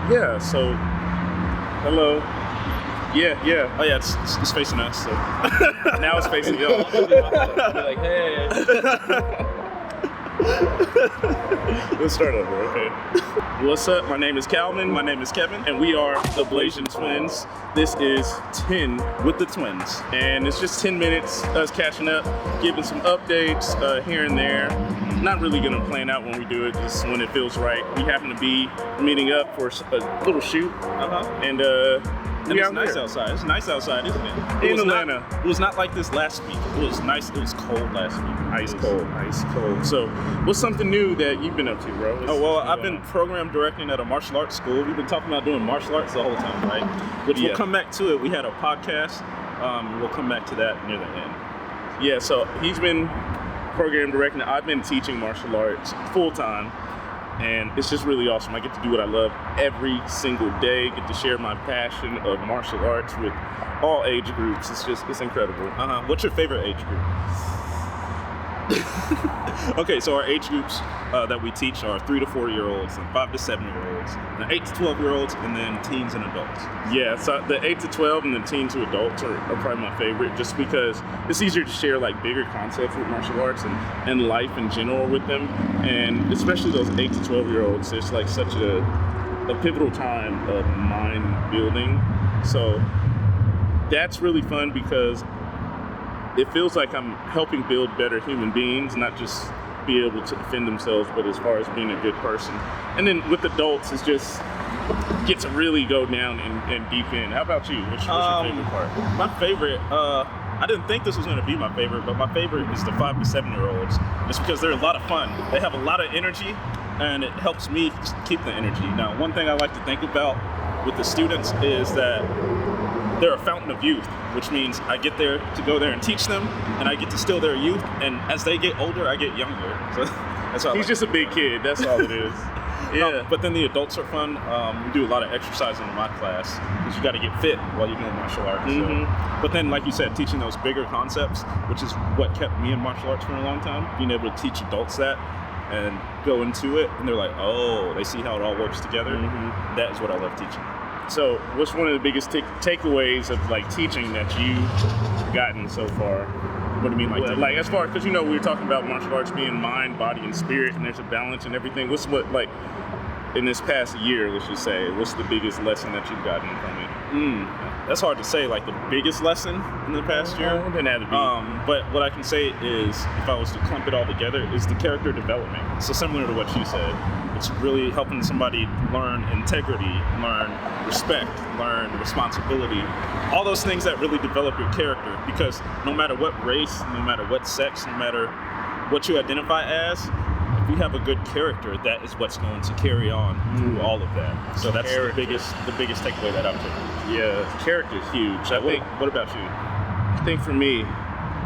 Yeah, so, hello. Yeah. Oh yeah, it's facing us. So. Now it's facing y'all. I'll be like, hey. Let's start over, okay? What's up? My name is Calvin. My name is Kevin. And we are the Blasian Twins. This is 10 with the Twins. And it's just 10 minutes, us catching up, giving some updates here and there. Not really gonna plan out when we do it, just when it feels right. We happen to be meeting up for a little shoot. And it's nice outside. It's nice outside, isn't it? In Atlanta. It was not like this last week. It was nice. It was cold last week. Ice cold. So, what's something new that you've been up to, bro? I've been program directing at a martial arts school. We've been talking about doing martial arts the whole time, right? Which we'll come back to it. We had a podcast. We'll come back to that near the end. Yeah, so he's been program directing. I've been teaching martial arts full time. And it's just really awesome. I get to do what I love every single day, get to share my passion of martial arts with all age groups. It's incredible. What's your favorite age group? Okay, so our age groups that we teach are 3 to 4-year-olds and 5 to 7-year-olds, and 8 to 12-year-olds, and then teens and adults. Yeah, so the 8 to 12 and the teen to adults are probably my favorite, just because it's easier to share like bigger concepts with martial arts and life in general with them, and especially those 8 to 12-year-olds. It's like such a pivotal time of mind building. So that's really fun because it feels like I'm helping build better human beings, not just be able to defend themselves, but as far as being a good person. And then with adults, it's just get to really go down and deep in. How about you? What's your favorite part? My favorite, I didn't think this was going to be my favorite, but my favorite is the 5 to 7-year-olds. It's because they're a lot of fun. They have a lot of energy, and it helps me keep the energy. Now, one thing I like to think about with the students is that they're a fountain of youth, which means I get there to go there and teach them, and I get to still their youth. And as they get older, I get younger. So that's all. He's just a big kid. That's all it is. Yeah. But then the adults are fun. We do a lot of exercising in my class because you got to get fit while you're doing martial arts. Mm-hmm. So. But then, like you said, teaching those bigger concepts, which is what kept me in martial arts for a long time. Being able to teach adults that and go into it, and they're like, oh, they see how it all works together. Mm-hmm. That is what I love teaching. So, what's one of the biggest takeaways of like teaching that you've gotten so far? What do you mean, like as far, because we were talking about martial arts being mind, body, and spirit, and there's a balance and everything. What's like in this past year? Let's just say, what's the biggest lesson that you've gotten from it? That's hard to say. Like the biggest lesson in the past year. It didn't have to be. But what I can say is, if I was to clump it all together, is the character development. So similar to what you said, it's really helping somebody learn integrity, learn respect, learn responsibility, all those things that really develop your character. Because no matter what race, no matter what sex, no matter what you identify as, if you have a good character, that is what's going to carry on through all of that. So that's the biggest takeaway that I've taken. Yeah, character is huge. What about you? I think for me,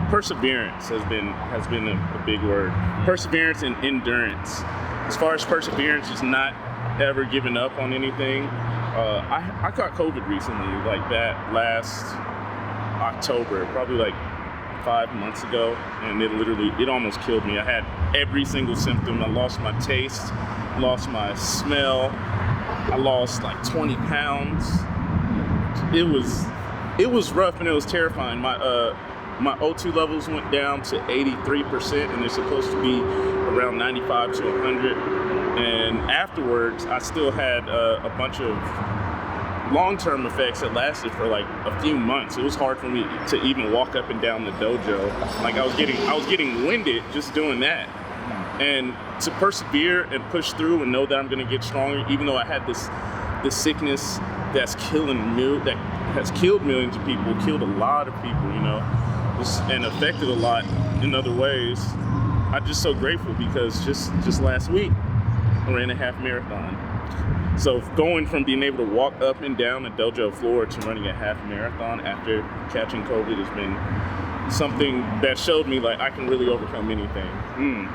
perseverance has been a big word. Perseverance and endurance. As far as perseverance, is not ever giving up on anything. I caught COVID recently, like that last October, probably like 5 months ago, and it almost killed me. I had every single symptom. I lost my taste, lost my smell. I lost like 20 pounds. It was rough and it was terrifying. My O2 levels went down to 83%, and they're supposed to be around 95 to 100. And afterwards, I still had a bunch of long-term effects that lasted for like a few months. It was hard for me to even walk up and down the dojo. Like I was getting winded just doing that. And to persevere and push through and know that I'm going to get stronger, even though I had this sickness that has killed millions of people, killed a lot of people, and affected a lot in other ways. I'm just so grateful because just last week I ran a half marathon. So going from being able to walk up and down the dojo floor to running a half marathon after catching COVID has been something that showed me like I can really overcome anything.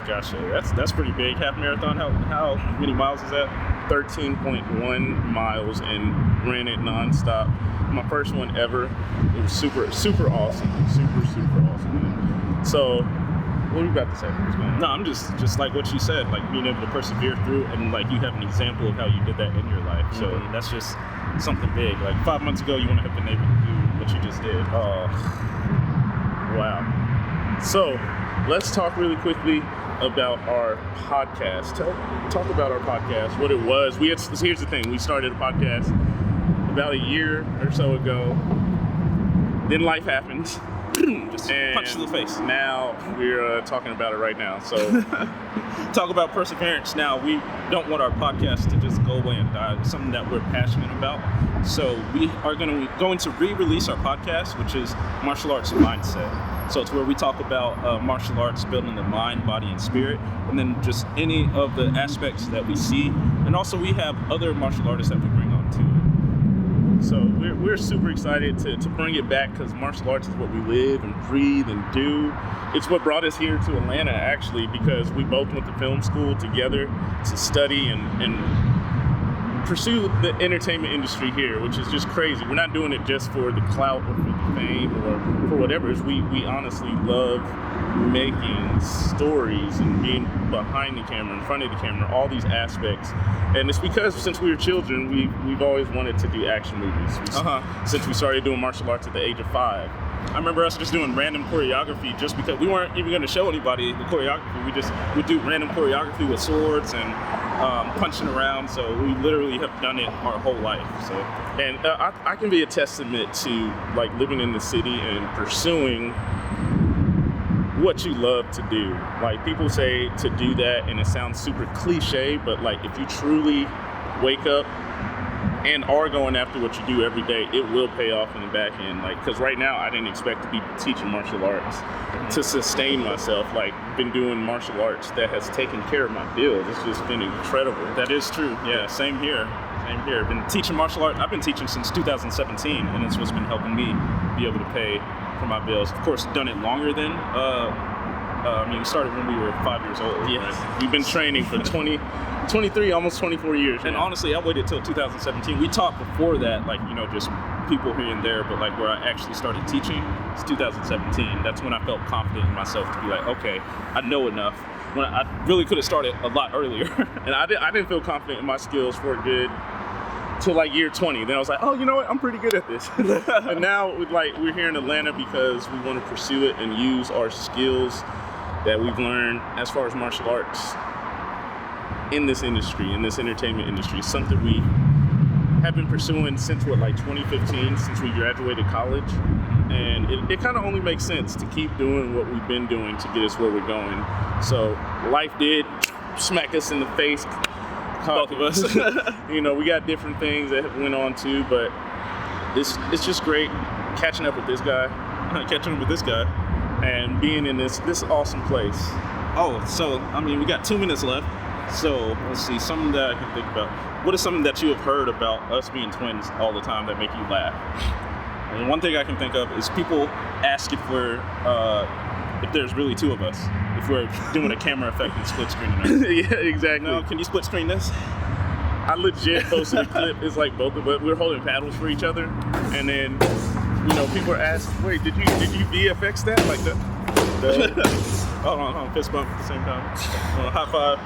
Gotcha. That's pretty big. Half marathon. How many miles is that? 13.1 miles and ran it nonstop. My first one ever. It was super awesome. Super awesome. So were you about to say? What's going on? No, I'm just like what you said, like being able to persevere through, and like you have an example of how you did that in your life. So that's just something big. Like 5 months ago, you wouldn't have been able to do what you just did. Oh, wow. So let's talk really quickly about our podcast. Talk about our podcast, what it was. Here's the thing. We started a podcast about a year or so ago. Then life happened. Just punch to the face. Now we're talking about it right now. So talk about perseverance. Now we don't want our podcast to just go away and die. It's something that we're passionate about. So we are going to re-release our podcast, which is Martial Arts Mindset. So it's where we talk about martial arts, building the mind, body, and spirit, and then just any of the aspects that we see. And also we have other martial artists that we bring on too. So we're super excited to bring it back, because martial arts is what we live and breathe and do. It's what brought us here to Atlanta, actually, because we both went to film school together to study and pursue the entertainment industry here, which is just crazy. We're not doing it just for the clout or for the fame or for whatever. We honestly love making stories and being behind the camera, in front of the camera, all these aspects. And it's because since we were children, we've always wanted to do action movies. Since we started doing martial arts at the age of 5. I remember us just doing random choreography just because we weren't even going to show anybody the choreography. We do random choreography with swords and punching around. So we literally have done it our whole life. So, and I can be a testament to like living in the city and pursuing what you love to do. Like people say to do that, and it sounds super cliche, but like if you truly wake up and are going after what you do every day, it will pay off in the back end. Like, because right now I didn't expect to be teaching martial arts to sustain myself. Like, been doing martial arts that has taken care of my bills. It's just been incredible. That is true. Yeah, same here. Been teaching martial arts. I've been teaching since 2017, and it's what's been helping me be able to pay for my bills. Of course, done it longer than. We started when we were 5 years old. Yes. Right? We've been training for 23, almost 24 years. And honestly, I waited till 2017. We taught before that, like, just people here and there, but like where I actually started teaching, it's 2017. That's when I felt confident in myself to be like, okay, I know enough. When I really could have started a lot earlier. And I didn't feel confident in my skills for a good till like year 20. Then I was like, oh, you know what? I'm pretty good at this. And now we're here in Atlanta because we want to pursue it and use our skills that we've learned as far as martial arts in this industry, in this entertainment industry. Something we have been pursuing since 2015, since we graduated college. And it kind of only makes sense to keep doing what we've been doing to get us where we're going. So life did smack us in the face, both of us. We got different things that went on too, but it's just great catching up with this guy. And being in this awesome place. Oh, so, we got 2 minutes left. So, let's see, something that I can think about. What is something that you have heard about us being twins all the time that make you laugh? And one thing I can think of is people ask if there's really two of us. If we're doing a camera effect and split screening us. Yeah, exactly. No, can you split screen this? I legit posted a clip. It's like both of us. We're holding paddles for each other. And then people are asking, wait, did you VFX that? Like the hold on, fist bump at the same time. High five,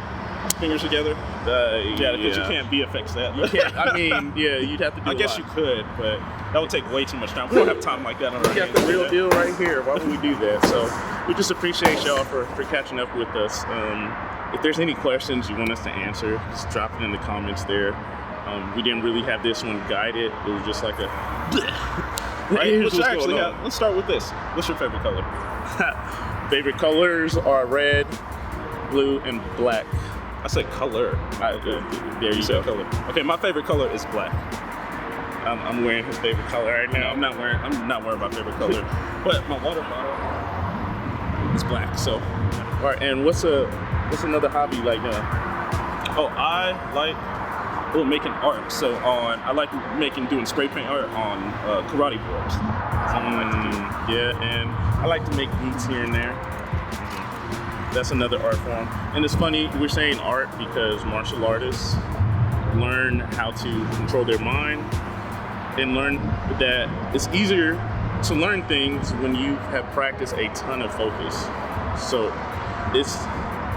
fingers together. Because you can't VFX that. You can't. You'd have to do. I guess you could, but that would take way too much time. We don't have time like that on our hands. We got the real deal right here. Why would we do that? So we just appreciate y'all for catching up with us. If there's any questions you want us to answer, just drop it in the comments there. We didn't really have this one guided. It was just like a. Right? Let's start with this. What's your favorite color? Favorite colors are red, blue, and black. I said color. There you said go. Color. Okay, my favorite color is black. I'm wearing his favorite color right now. I'm not wearing my favorite color, but my water bottle is black. So, all right. And what's another hobby you like doing? I like making art. So I like doing spray paint art on karate boards. And I like to make beats here and there. That's another art form. And it's funny, we're saying art because martial artists learn how to control their mind and learn that it's easier to learn things when you have practiced a ton of focus. So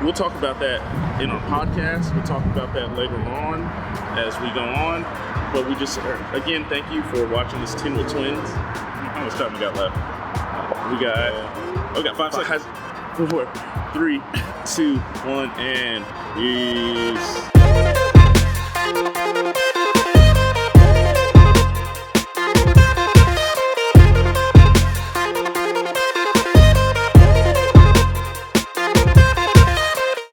we'll talk about that in our podcast. We'll talk about that later on as we go on. But we just, again, thank you for watching this 10 with Twins. How much time we got left? We got 5 seconds. 4, 3, 2, 1, and peace.